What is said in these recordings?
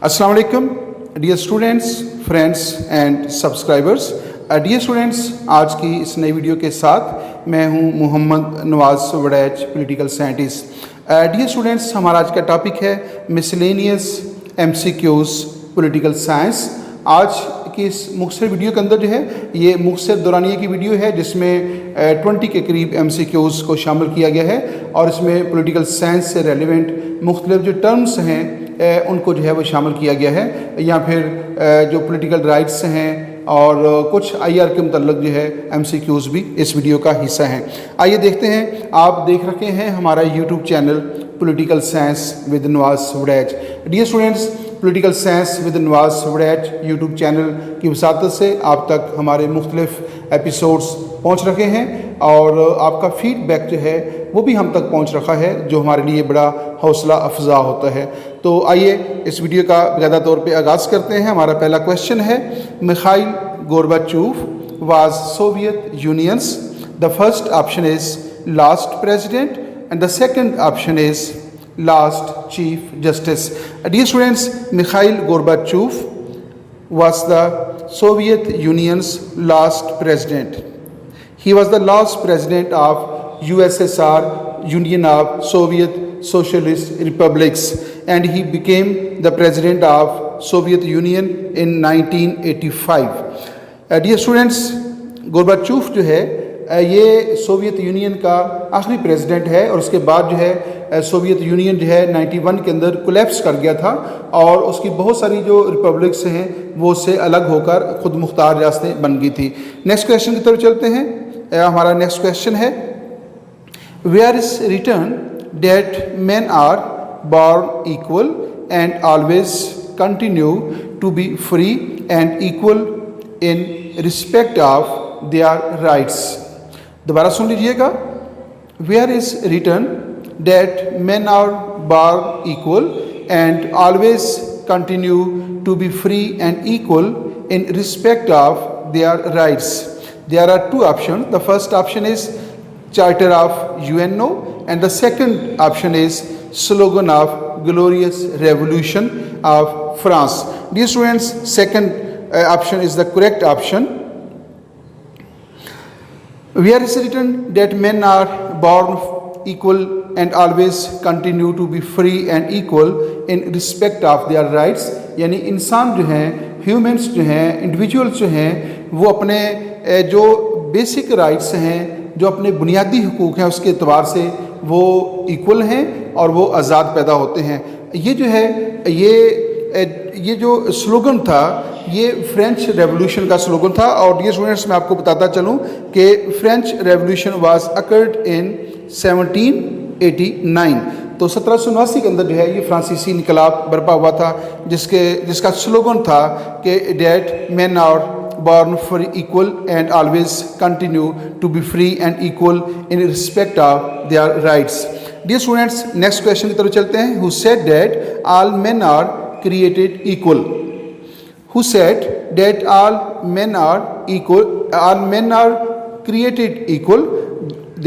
अस्सलाम वालेकुम dear students, friends and subscribers. Dear students, आज की इस नई वीडियो के साथ मैं हूं Mohammad Nawaz Waraich, political scientist. Dear students, हमारा आज का टॉपिक है मिसलेनियस एमसीक्यूज़ पॉलिटिकल साइंस। आज की इस मुख्तसर वीडियो के अंदर जो है ये मुख्तसर दौरानिए की वीडियो है, जिसमें 20 के करीब एमसीक्यूज़ को शामिल किया गया है और इसमें पॉलिटिकल साइंस से रेलिवेंट मुख्तलिफ जो टर्म्स हैं उनको जो है वो शामिल किया गया है, या फिर जो पॉलिटिकल राइट्स हैं और कुछ आईआर के मुतल्लिक जो है एमसीक्यूज़ भी इस वीडियो का हिस्सा हैं। आइए देखते हैं। आप देख रखे हैं हमारा YouTube channel political science with Nawaz Waraich. Dear students, political science with Nawaz Waraich YouTube channel की वसातत से आप तक हमारे मुख्तलिफ एपिसोड्स पहुँच रखे हैं और आपका फीडबैक जो है वो भी हम तक पहुँच रखा है, जो हमारे लिए बड़ा हौसला अफजा होता है। तो आइए इस वीडियो का बाकायदा तौर पे आगाज़ करते हैं। हमारा पहला क्वेश्चन है, Mikhail Gorbachev was Soviet unions. The first option is last president and the second option is last chief justice. Dear students, Mikhail Gorbachev was the Soviet Union's last president. He was the last president of USSR, Union of Soviet Socialist Republics, and he became the president of Soviet Union in 1985. Dear students, Gorbachev जो है ये Soviet union का आखिरी president है और उसके बाद जो है सोवियत यूनियन जो है 91 के अंदर कोलैप्स कर गया था और उसकी बहुत सारी जो रिपब्लिक्स हैं वो उससे अलग होकर खुद मुख्तार रियासतें बन गई थी। नेक्स्ट क्वेश्चन की तरफ चलते हैं। हमारा नेक्स्ट क्वेश्चन है, where is written that men are born equal and always continue to be free and equal in respect of their rights. दोबारा सुन लीजिएगा। Where is written that men are born equal and always continue to be free and equal in respect of their rights. There are two options. The first option is Charter of UNO and the second option is Slogan of Glorious Revolution of France. Dear students, second option is the correct option. Where is written that men are born equal and always continue to be free and equal in respect of their rights. यानी इंसान जो हैं, humans जो हैं, individuals जो हैं, वो अपने जो बेसिक राइट्स हैं, जो अपने बुनियादी हुकूक हैं, उसके एतबार से वो इक्वल हैं और वो आज़ाद पैदा होते हैं। ये जो है ये जो स्लोगन था ये फ्रेंच रेवोल्यूशन का स्लोगन था। और डियर स्टूडेंट्स, मैं आपको बताता चलूँ कि French revolution was occurred in 1789। तो 1789 के अंदर जो है ये फ्रांसीसी इनकलाब बर्पा हुआ था, जिसका स्लोगन था कि that men are born for equal and always continue to be free and equal in respect of their rights. Dear students, next question की तरफ चलते हैं। Who said that all men are created equal? Who said that all men are equal? All men are created equal.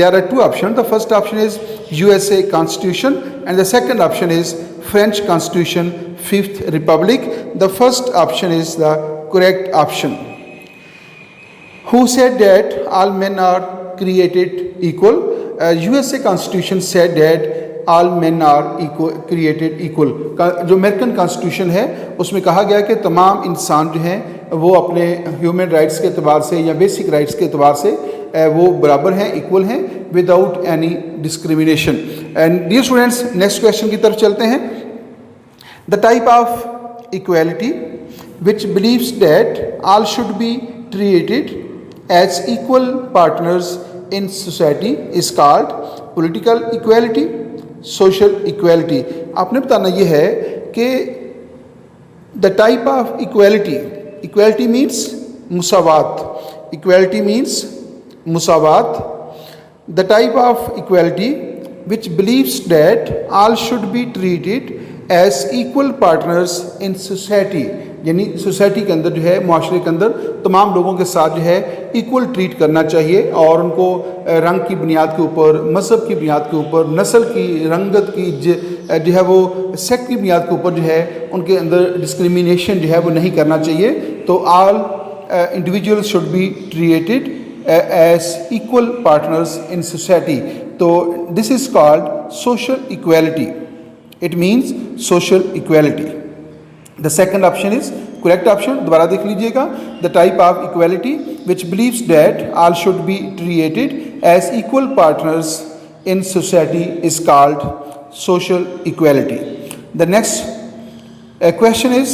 There are two options. The first option is USA Constitution and the second option is French Constitution, Fifth Republic. The first option is the correct option. Who said that all men are created equal? USA Constitution said that all men are created equal. जो American constitution है उसमें कहा गया कि तमाम इंसान जो हैं वो अपने ह्यूमन राइट्स के अतबार से या बेसिक राइट्स के अतबार से वो बराबर हैं, इक्वल हैं, without any discrimination. And dear students, next question की तरफ चलते हैं। The type of equality which believes that all should be treated as equal partners in society is called political equality, social equality. आपने बताना ये है कि the type of equality means Musawat. Equality means Musawat. The type of equality which believes that all should be treated as equal partners in society. यानी society के अंदर जो है, माशरे के अंदर तमाम लोगों के साथ जो है इक्वल ट्रीट करना चाहिए और उनको रंग की बुनियाद के ऊपर, मज़हब की बुनियाद के ऊपर, नस्ल की, रंगत की जो है वो सेक्ट की बुनियाद के ऊपर जो है उनके अंदर डिस्क्रिमिनेशन जो है वो नहीं करना चाहिए। तो all individuals should be treated as equal partners in society. So this is called social equality. It means social equality. The second option is correct option. दोबारा देख लीजिएगा. The type of equality which believes that all should be treated as equal partners in society is called social equality. The next question is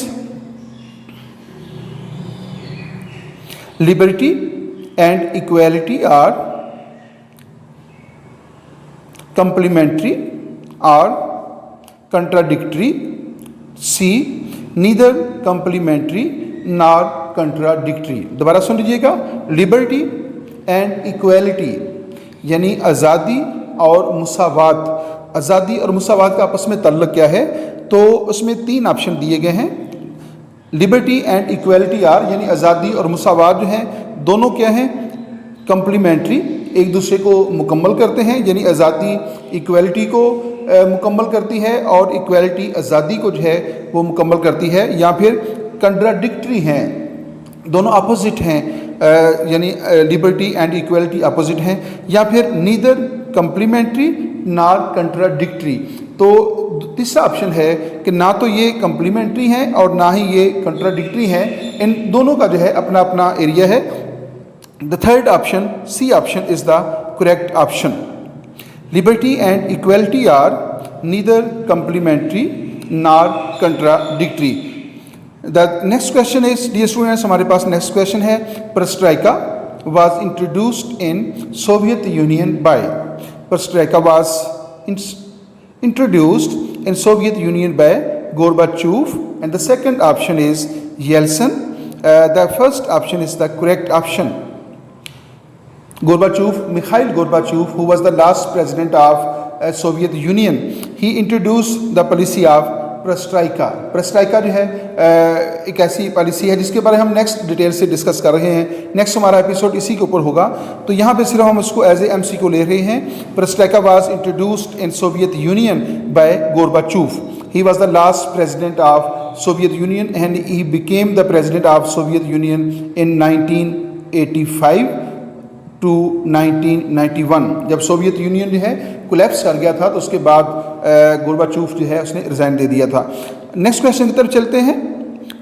liberty and equality are complementary or contradictory. C, neither complementary nor contradictory. दोबारा सुन लीजिएगा. Liberty and equality यानी आज़ादी और मुसावात. आज़ादी और मुसावात का आपस में ताल्लुक़ क्या है? तो उसमें 3 ऑप्शन दिए गए हैं. लिबर्टी एंड इक्वालिटी आर यानी आज़ादी और मुसावात जो हैं दोनों क्या हैं? कम्प्लीमेंट्री, एक दूसरे को मुकम्मल करते हैं. यानी आज़ादी इक्वालिटी को मुकम्मल करती है और इक्वालिटी आज़ादी को जो है वो मुकम्मल करती है. या फिर कंट्राडिक्टरी हैं, दोनों अपोजिट हैं, यानी लिबर्टी एंड इक्वालिटी अपोजिट हैं. या फिर नीदर कम्प्लीमेंट्री नॉर कंट्राडिक्टरी. तो तीसरा ऑप्शन है कि ना तो ये कम्प्लीमेंट्री हैं और ना ही ये कंट्राडिक्टरी हैं. इन दोनों का जो है अपना अपना एरिया है. The third option, C option, is the correct option. Liberty and equality are neither complementary nor contradictory. The next question is, dear students, हमारे पास नेक्स्ट क्वेश्चन है. Perestroika was introduced in Soviet Union by. Perestroika was introduced in Soviet Union by Gorbachev, and the second option is Yeltsin. The first option is the correct option. Gorbachev, Mikhail Gorbachev, who was the last president of Soviet Union, he introduced the policy of पेरेस्ट्राइका. पेरेस्ट्राइका जो है एक ऐसी policy है जिसके बारे में हम next detail से डिस्कस कर रहे हैं. नेक्स्ट हमारा एपिसोड इसी के ऊपर होगा. तो यहाँ पे सिर्फ हम उसको एज ए एमसीक्यू ले रहे हैं. Perestroika was introduced in Soviet Union by Gorbachev. He was the last president of Soviet Union and he became the president of Soviet Union in 1985 to 1991. जब सोवियत यूनियन जो है collapse कर गया था तो उसके बाद गोरबाचोव जो है उसने रिज़ाइन दे दिया था. नेक्स्ट क्वेश्चन की तरफ चलते हैं.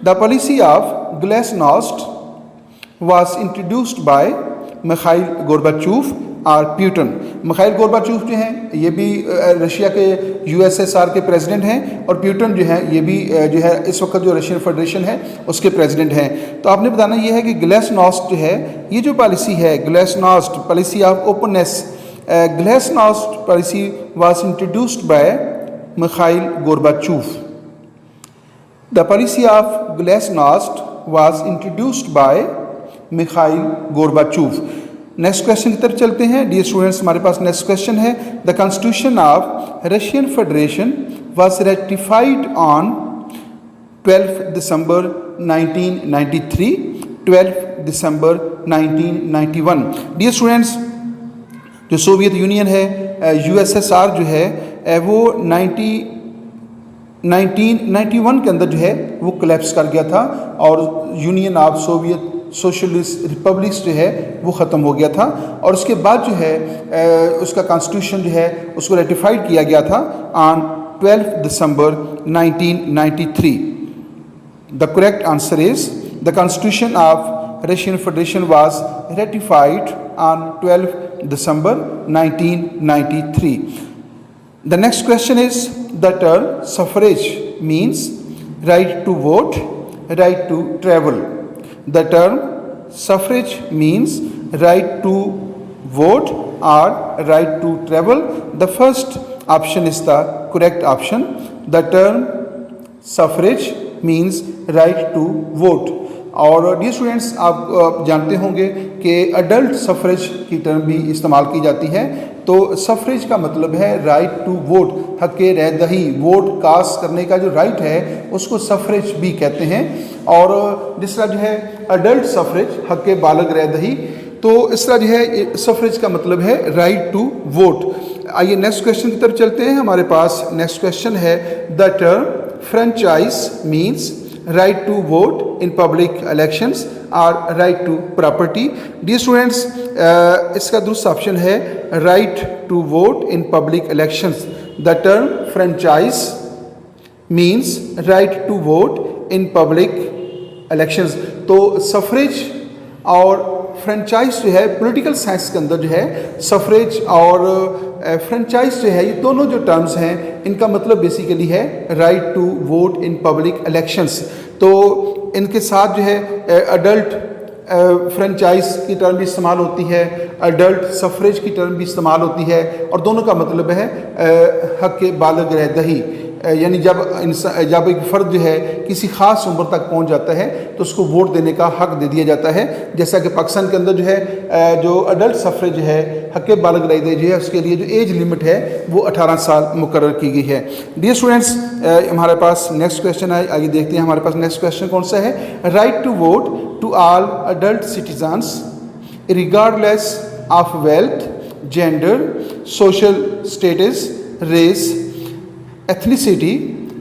The policy of glasnost was introduced by Mikhail Gorbachev और प्यूटन. मिखाइल गोरबाचोव जो हैं ये भी रशिया के यूएसएसआर के प्रेसिडेंट हैं और प्यूटन जो है ये भी जो है इस वक्त जो रशियन फेडरेशन है उसके प्रेसिडेंट हैं. तो आपने बताना ये है कि ग्लासनोस्ट जो है, ये जो पॉलिसी है glasnost policy of openness, glasnost policy was introduced by Mikhail Gorbachev. The policy of glasnost was introduced by Mikhail Gorbachev. Next question की तरफ चलते हैं. डियर स्टूडेंट्स, हमारे पास नेक्स्ट क्वेश्चन है. The constitution of Russian Federation was ratified on 12 December 1993, 12 December 1991. Dear students, जो Soviet Union है, USSR जो है वो 1991 के अंदर जो है वो कोलैप्स कर गया था और union of Soviet socialist republics जो है वो ख़त्म हो गया था. और उसके बाद जो है उसका कॉन्स्टिट्यूशन जो है उसको रेटिफाइड किया गया था on 12 December 1993. The correct answer is the constitution of Russian Federation was ratified on 12 December 1993. The next question is, the term suffrage means right to vote, right to travel. The term suffrage means right to vote or right to travel. The first option is the correct option. The term suffrage means right to vote. और dear students, आप जानते होंगे कि adult suffrage की term भी इस्तेमाल की जाती है। तो सफरेज का मतलब है राइट टू वोट, हक़ रहदही, वोट कास्ट करने का जो राइट है उसको सफरेज भी कहते हैं। और जिस तरह जो है अडल्ट सफरेज, हक़ बालग रहदही, तो इस तरह जो है सफरेज का मतलब है राइट टू वोट। आइए नेक्स्ट क्वेश्चन की तरफ चलते हैं। हमारे पास नेक्स्ट क्वेश्चन है, the term franchise means right to vote in public elections और right to property. Dear students, इसका दुरुस्त ऑप्शन है right to vote in public elections. The term franchise means right to vote in public elections. तो suffrage और franchise जो है political science के अंदर जो है सफरेज और फ्रेंचाइज जो है ये दोनों जो टर्म्स हैं इनका मतलब बेसिकली है right to vote in public elections. तो इनके साथ जो है अडल्ट फ्रेंचाइज की टर्म भी इस्तेमाल होती है, अडल्ट सफरेज की टर्म भी इस्तेमाल होती है, और दोनों का मतलब है हक़ बालग रहदही, यानी जब एक फ़र्द जो है किसी ख़ास उम्र तक पहुंच जाता है तो उसको वोट देने का हक़ दे दिया जाता है। जैसा कि पाकिस्तान के अंदर जो है जो अडल्ट सफरेज है, हक़ बालग रहदही जो है, उसके लिए जो एज लिमिट है वो 18 साल मुकर्रर की गई है। डियर स्टूडेंट्स, हमारे पास नेक्स्ट क्वेश्चन है, आइए देखते हैं हमारे पास नेक्स्ट क्वेश्चन कौन सा है। Right to vote to all adult citizens regardless of wealth, gender, social status, race, ethnicity,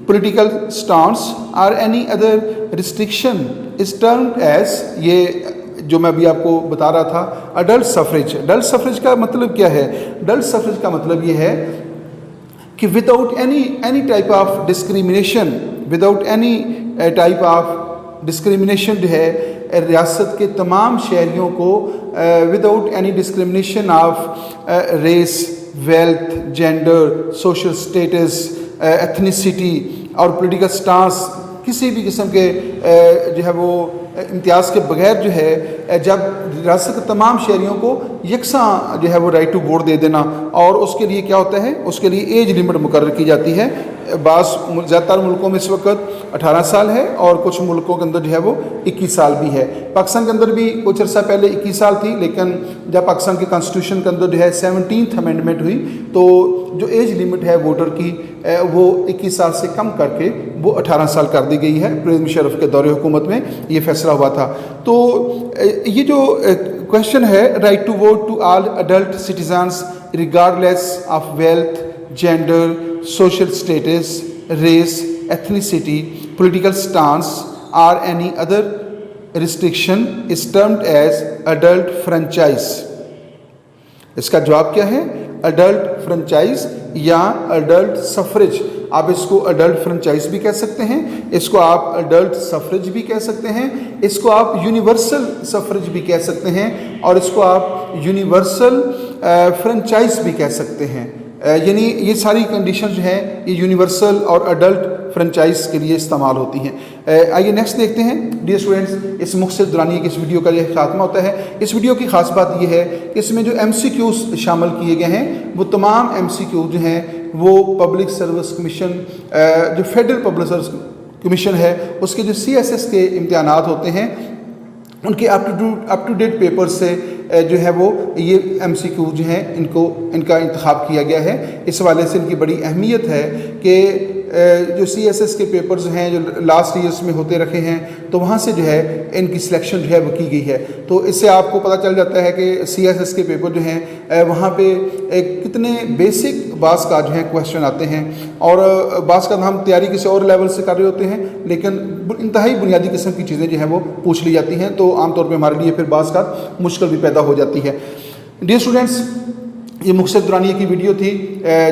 political stance or any other restriction is termed as, ये जो मैं अभी आपको बता रहा था, अडल्ट सफरेज। अडल्ट सफरेज का मतलब क्या है? अडल्ट सफरेज का मतलब ये है कि without any type of discrimination, without any type of discrimination जो है रियासत के तमाम शहरियों को without any discrimination of race, wealth, gender, social status, ethnicity और पॉलिटिकल स्टांस, किसी भी किस्म के जो है वो इम्तियाज़ के बगैर जो है जब रियासत के तमाम शहरियों को यकसा जो है वो राइट टू वोट दे देना, और उसके लिए क्या होता है, उसके लिए एज लिमिट मुकर्रर की जाती है। ज़्यादातर मुल्कों में इस वक्त 18 साल है और कुछ मुल्कों के अंदर जो है वो 21 साल भी है। पाकिस्तान के अंदर भी कुछ अर्सा पहले 21 साल थी, लेकिन जब पाकिस्तान के कॉन्स्टिट्यूशन के अंदर जो है 17th अमेंडमेंट हुई तो जो एज लिमिट है वोटर की वो 21 साल से कम करके वो 18 साल कर दी गई है। परवेज़ मुशर्रफ के दौरे हुकूमत में ये फैसला हुआ था। तो ये जो क्वेश्चन है, right to vote to all adult citizens regardless of wealth, gender, social status, race, ethnicity, political stance or any other restriction is termed as adult franchise। इसका जवाब क्या है? अडल्ट फ्रेंचाइज या अडल्ट सफरेज। आप इसको adult franchise भी कह सकते हैं, इसको आप अडल्ट सफरेज भी कह सकते हैं, इसको आप यूनिवर्सल सफरेज भी कह सकते हैं, और इसको आप यूनिवर्सल फ्रेंचाइज भी कह सकते हैं। यानी ये सारी कंडीशन जो हैं ये यूनिवर्सल और अडल्ट फ्रेंचाइज के लिए इस्तेमाल होती हैं। आइए नेक्स्ट देखते हैं। डियर स्टूडेंट्स, इस मुख्तसर दुरानिए की इस वीडियो का यह खात्मा होता है। इस वीडियो की खास बात यह है कि इसमें जो MCQs शामिल किए गए हैं वो तमाम MCQ जो हैं वो पब्लिक सर्विस कमीशन, जो फेडरल पब्लिक सर्विस कमीशन है उसके जो CSS के इम्तिहानात होते हैं उनके अप टू डेट पेपर से जो है वो ये MCQ जो हैं इनका इंतखाब किया गया है। इस हवाले से इनकी बड़ी अहमियत है कि जो CSS के पेपर्स हैं जो लास्ट ईयर्स में होते रखे हैं तो वहाँ से जो है इनकी सिलेक्शन जो है वो की गई है। तो इससे आपको पता चल जाता है कि CSS के पेपर जो हैं वहाँ पे कितने बेसिक बास का जो है क्वेश्चन आते हैं, और बास का हम तैयारी किसी और लेवल से कर रहे होते हैं लेकिन इंतहाई बुनियादी किस्म की चीज़ें जो हैं वो पूछ ली जाती हैं, तो आमतौर पर हमारे लिए फिर बास का मुश्किल भी पैदा हो जाती है। डियर स्टूडेंट्स, ये मुख्तसर दुरानिए की वीडियो थी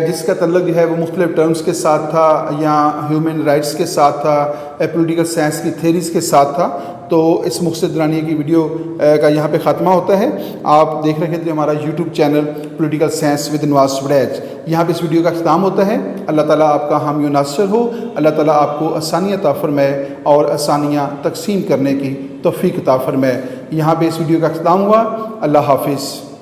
जिसका तल्लुक़ जो है वो मुख्तलिफ टर्म्स के साथ था या ह्यूमन राइट्स के साथ था, पॉलिटिकल साइंस की थेरीज़ के साथ था। तो इस मुख्तसर दुरानिए की वीडियो का यहाँ पे ख़ात्मा होता है। आप देख रहे थे हमारा YouTube channel political science with Nawaz Waraich. यहाँ पे इस वीडियो का अख्ताम होता है। अल्लाह ताला आपका हामी नासिर हो, अल्लाह ताला आपको आसानियाँ अता फरमाए और आसानियाँ तकसीम करने की तौफ़ीक अता फरमाए। यहाँ पे इस वीडियो का अख्ताम हुआ। अल्लाह हाफिज़।